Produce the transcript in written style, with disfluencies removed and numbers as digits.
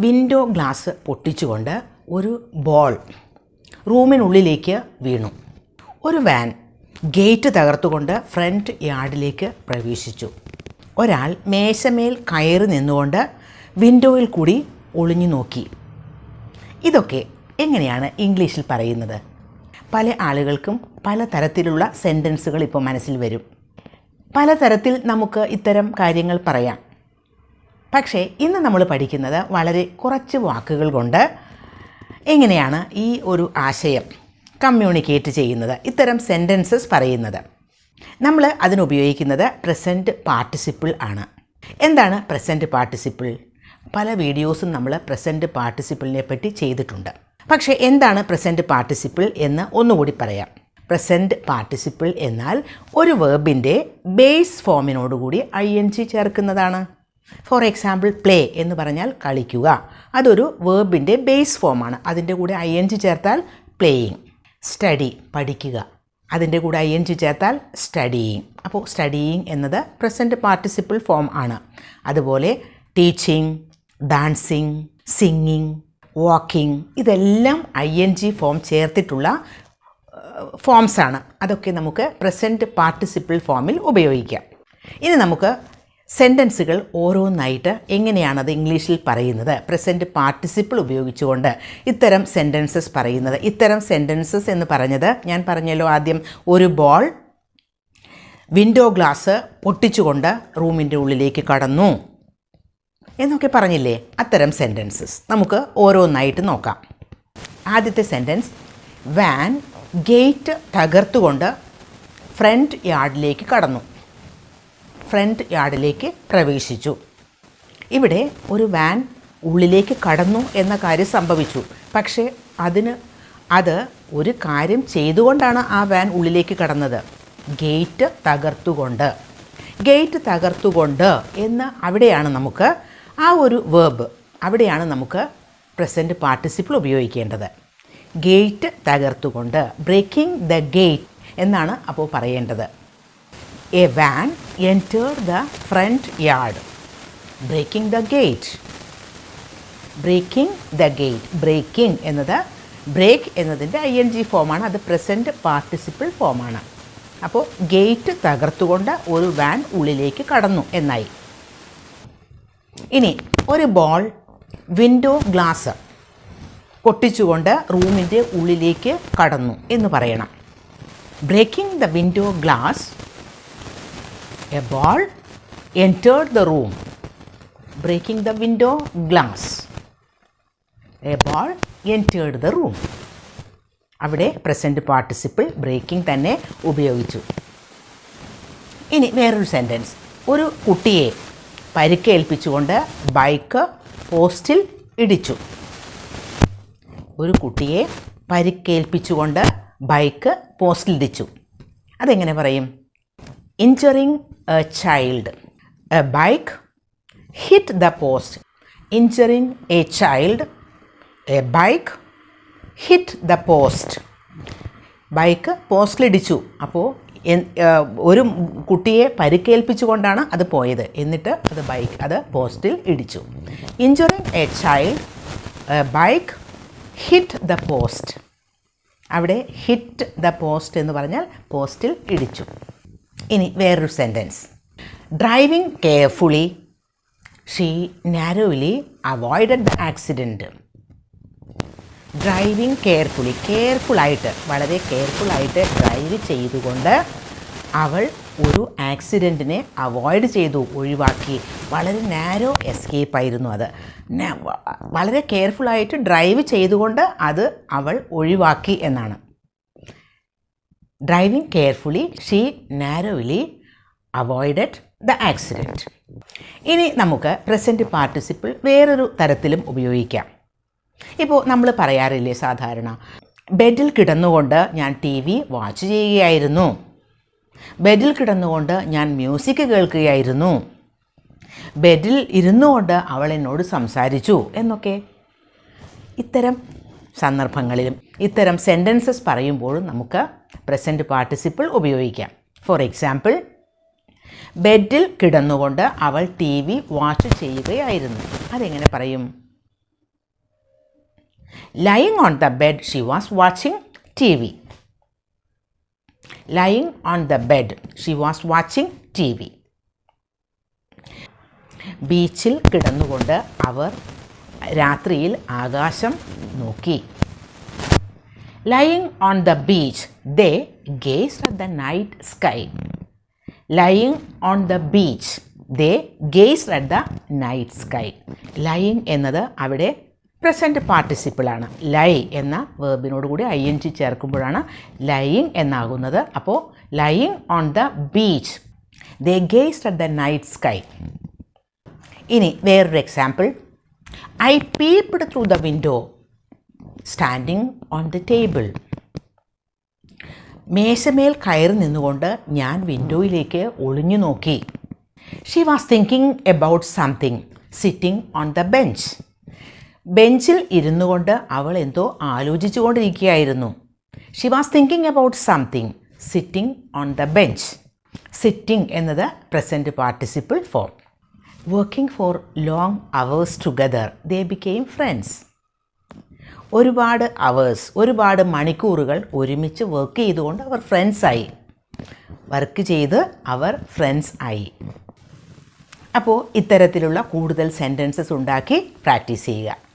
Window glass പൊട്ടിച്ചുകൊണ്ട് ഒരു ball റൂമിനുള്ളിലേക്ക് വീണു. ഒരു വാൻ ഗേറ്റ് തകർത്തുകൊണ്ട് ഫ്രണ്ട് യാർഡിലേക്ക് പ്രവേശിച്ചു. ഒരാൾ മേശമേൽ കയറി നിന്നുകൊണ്ട് വിൻഡോയിൽ കൂടി ഒളിഞ്ഞു നോക്കി. ഇതൊക്കെ എങ്ങനെയാണ് ഇംഗ്ലീഷിൽ പറയുന്നത്? പല ആളുകൾക്കും പല തരത്തിലുള്ള സെൻറ്റൻസുകൾ ഇപ്പോൾ മനസ്സിൽ വരും. പലതരത്തിൽ നമുക്ക് ഇത്തരം കാര്യങ്ങൾ പറയാം. പക്ഷേ ഇന്ന് നമ്മൾ പഠിക്കുന്നത് വളരെ കുറച്ച് വാക്കുകൾ കൊണ്ട് എങ്ങനെയാണ് ഈ ഒരു ആശയം കമ്മ്യൂണിക്കേറ്റ് ചെയ്യുന്നത്, ഇത്തരം സെൻറ്റൻസസ് പറയുന്നത്. നമ്മൾ അതിനുപയോഗിക്കുന്നത് പ്രസൻറ്റ് പാർട്ടിസിപ്പിൾ ആണ്. എന്താണ് പ്രസൻറ്റ് പാർട്ടിസിപ്പിൾ? പല വീഡിയോസും നമ്മൾ പ്രസൻറ്റ് പാർട്ടിസിപ്പിളിനെ പറ്റി ചെയ്തിട്ടുണ്ട്. പക്ഷേ എന്താണ് പ്രസൻറ്റ് പാർട്ടിസിപ്പിൾ എന്ന് ഒന്നുകൂടി പറയാം. പ്രസൻറ്റ് പാർട്ടിസിപ്പിൾ എന്നാൽ ഒരു വേർബിൻ്റെ base ഫോമിനോടുകൂടി ING ചേർക്കുന്നതാണ്. For example play എന്ന് പറഞ്ഞാൽ കളിക്കുക, അതൊരു വേർബിൻ്റെ ബേസ് ഫോമാണ്. അതിൻ്റെ കൂടെ ING ചേർത്താൽ പ്ലേയിങ്. സ്റ്റഡി പഠിക്കുക, അതിൻ്റെ കൂടെ ING ചേർത്താൽ സ്റ്റഡിയിങ്. അപ്പോൾ സ്റ്റഡിയിങ് എന്നത് പ്രസൻറ്റ് പാർട്ടിസിപ്പിൾ ഫോം ആണ്. അതുപോലെ ടീച്ചിങ്, ഡാൻസിങ്, സിംഗിങ്, വാക്കിംഗ്, ഇതെല്ലാം ING ഫോം ചേർത്തിട്ടുള്ള ഫോംസാണ്. അതൊക്കെ നമുക്ക് പ്രസൻറ്റ് പാർട്ടിസിപ്പിൾ ഫോമിൽ ഉപയോഗിക്കാം. ഇനി നമുക്ക് സെൻറ്റൻസുകൾ ഓരോന്നായിട്ട് എങ്ങനെയാണത് ഇംഗ്ലീഷിൽ പറയുന്നത്, പ്രസൻറ്റ് പാർട്ടിസിപ്പിൾ ഉപയോഗിച്ചുകൊണ്ട് ഇത്തരം സെൻറ്റൻസസ് പറയുന്നത്. ഇത്തരം സെൻറ്റൻസസ് എന്ന് പറഞ്ഞത് ഞാൻ പറഞ്ഞല്ലോ ആദ്യം, ഒരു ബോൾ വിൻഡോ ഗ്ലാസ് പൊട്ടിച്ചുകൊണ്ട് റൂമിൻ്റെ ഉള്ളിലേക്ക് കടന്നു എന്നൊക്കെ പറഞ്ഞില്ലേ, അത്തരം സെൻറ്റൻസസ് നമുക്ക് ഓരോന്നായിട്ട് നോക്കാം. ആദ്യത്തെ സെൻറ്റൻസ്, വാൻ ഗേറ്റ് തകർത്തുകൊണ്ട് ഫ്രണ്ട് യാർഡിലേക്ക് കടന്നു, ഫ്രണ്ട് യാർഡിലേക്ക് പ്രവേശിച്ചു. ഇവിടെ ഒരു വാൻ ഉള്ളിലേക്ക് കടന്നു എന്ന കാര്യം സംഭവിച്ചു. പക്ഷേ അത് ഒരു കാര്യം ചെയ്തുകൊണ്ടാണ് ആ വാൻ ഉള്ളിലേക്ക് കടന്നത്. ഗേറ്റ് തകർത്തുകൊണ്ട്, ഗേറ്റ് തകർത്തുകൊണ്ട് എന്ന് അവിടെയാണ് നമുക്ക് ആ ഒരു വേർബ്, അവിടെയാണ് നമുക്ക് പ്രസൻറ്റ് പാർട്ടിസിപ്പിൾ ഉപയോഗിക്കേണ്ടത്. ഗേറ്റ് തകർത്തുകൊണ്ട്, ബ്രേക്കിംഗ് ദ ഗേറ്റ് എന്നാണ് അപ്പോൾ പറയേണ്ടത്. A van entered the front yard. Breaking the gate. Breaking the gate. Breaking എന്നത് ബ്രേക്ക് എന്നതിൻ്റെ ING ഫോമാണ്. അത് പ്രസൻറ്റ് പാർട്ടിസിപ്പിൾ ഫോമാണ്. അപ്പോൾ ഗേറ്റ് തകർത്തുകൊണ്ട് ഒരു വാൻ ഉള്ളിലേക്ക് കടന്നു എന്നായി. ഇനി ഒരു ബോൾ വിൻഡോ ഗ്ലാസ് പൊട്ടിച്ചുകൊണ്ട് റൂമിൻ്റെ ഉള്ളിലേക്ക് കടന്നു എന്ന് പറയണം. Breaking the window glass, a ball entered the room. Breaking the window glass, a ball entered the room. അവിടെ പ്രസൻറ്റ് പാർട്ടിസിപ്പിൾ ബ്രേക്കിംഗ് തന്നെ ഉപയോഗിച്ചു. ഇനി വേറൊരു സെൻറ്റൻസ്, ഒരു കുട്ടിയെ പരിക്കേൽപ്പിച്ചുകൊണ്ട് ബൈക്ക് പോസ്റ്റിൽ ഇടിച്ചു. ഒരു കുട്ടിയെ പരിക്കേൽപ്പിച്ചുകൊണ്ട് ബൈക്ക് പോസ്റ്റിൽ ഇടിച്ചു. അതെങ്ങനെ പറയും? ഇഞ്ചറിങ് A child, A bike hit the post. ഇഞ്ചറിങ് A child, A bike hit the post. Bike പോസ്റ്റിലിടിച്ചു. അപ്പോൾ ഒരു കുട്ടിയെ പരിക്കേൽപ്പിച്ചുകൊണ്ടാണ് അത് പോയത്, എന്നിട്ട് അത് പോസ്റ്റിൽ ഇടിച്ചു. ഇഞ്ചറിങ് A child, A bike hit the post. അവിടെ ഹിറ്റ് ദ പോസ്റ്റ് എന്ന് പറഞ്ഞാൽ പോസ്റ്റിൽ ഇടിച്ചു. ഇനി വേറൊരു sentence, driving carefully she narrowly avoided the accident. Driving carefully, കെയർഫുള്ളായിട്ട്, വളരെ കെയർഫുള്ളായിട്ട് ഡ്രൈവ് ചെയ്തുകൊണ്ട് അവൾ ഒരു ആക്സിഡൻറ്റിനെ അവോയ്ഡ് ചെയ്തു, ഒഴിവാക്കി. വളരെ നാരോ എസ്കേപ്പായിരുന്നു അത്. വളരെ കെയർഫുള്ളായിട്ട് ഡ്രൈവ് ചെയ്തുകൊണ്ട് അത് അവൾ ഒഴിവാക്കി എന്നാണ്. Driving carefully she narrowly avoided the accident. ഇനി നമുക്ക് പ്രസൻറ്റ് പാർട്ടിസിപ്പിൾ വേറൊരു തരത്തിലും ഉപയോഗിക്കാം. ഇപ്പോൾ നമ്മൾ പറയാറില്ലേ സാധാരണ, ബെഡിൽ കിടന്നുകൊണ്ട് ഞാൻ TV വാച്ച് ചെയ്യുകയായിരുന്നു, ബെഡിൽ കിടന്നുകൊണ്ട് ഞാൻ മ്യൂസിക് കേൾക്കുകയായിരുന്നു, ബെഡിൽ ഇരുന്നുകൊണ്ട് അവൾ എന്നോട് സംസാരിച്ചു എന്നൊക്കെ. ഇത്തരം സന്ദർഭങ്ങളിലും ഇത്തരം സെൻറ്റൻസസ് പറയുമ്പോഴും നമുക്ക് പ്രസൻറ്റ് പാർട്ടിസിപ്പിൾ ഉപയോഗിക്കാം. ഫോർ എക്സാമ്പിൾ, ബെഡിൽ കിടന്നുകൊണ്ട് അവൾ TV വാച്ച് ചെയ്യുകയായിരുന്നു. അതെങ്ങനെ പറയും? Lying on the bed, she was watching TV. Lying on the bed, she was watching TV. ബീച്ചിൽ കിടന്നുകൊണ്ട് അവർ രാത്രിയിൽ ആകാശം നോക്കി. Lying on the beach, they gazed at the night sky. Lying on the beach, they gazed at the night sky. Lying എന്നത് അവിടെ present പാർട്ടിസിപ്പിളാണ്. ലൈ എന്ന വേർബിനോട് കൂടി ing ചേർക്കുമ്പോഴാണ് lying എന്നാകുന്നത്. അപ്പോൾ lying on the beach, they gazed at the night sky. ഇനി വേറൊരു example. I peeped through the window standing on the table. മേശമേൽ കയറി നിന്നുകൊണ്ട് ഞാൻ വിൻഡോയിലേക്ക് ഒളിഞ്ഞു നോക്കി. She was thinking about something sitting on the bench. ബെഞ്ചിൽ ഇരുന്നു കൊണ്ട് അവൾ എന്തോ ആലോചിച്ചു കൊണ്ടിരിക്കുകയായിരുന്നു. She was thinking about something sitting on the bench. Sitting എന്നത് present participle form. Working for long hours together they became friends. ഒരുപാട് മണിക്കൂറുകൾ ഒരുമിച്ച് വർക്ക് ചെയ്തുകൊണ്ട് അവർ ഫ്രണ്ട്സായി. വർക്ക് ചെയ്ത് അവർ ഫ്രണ്ട്സ് ആയി. അപ്പോൾ ഇത്തരത്തിലുള്ള കൂടുതൽ സെൻറ്റൻസസ് ഉണ്ടാക്കി പ്രാക്ടീസ് ചെയ്യുക.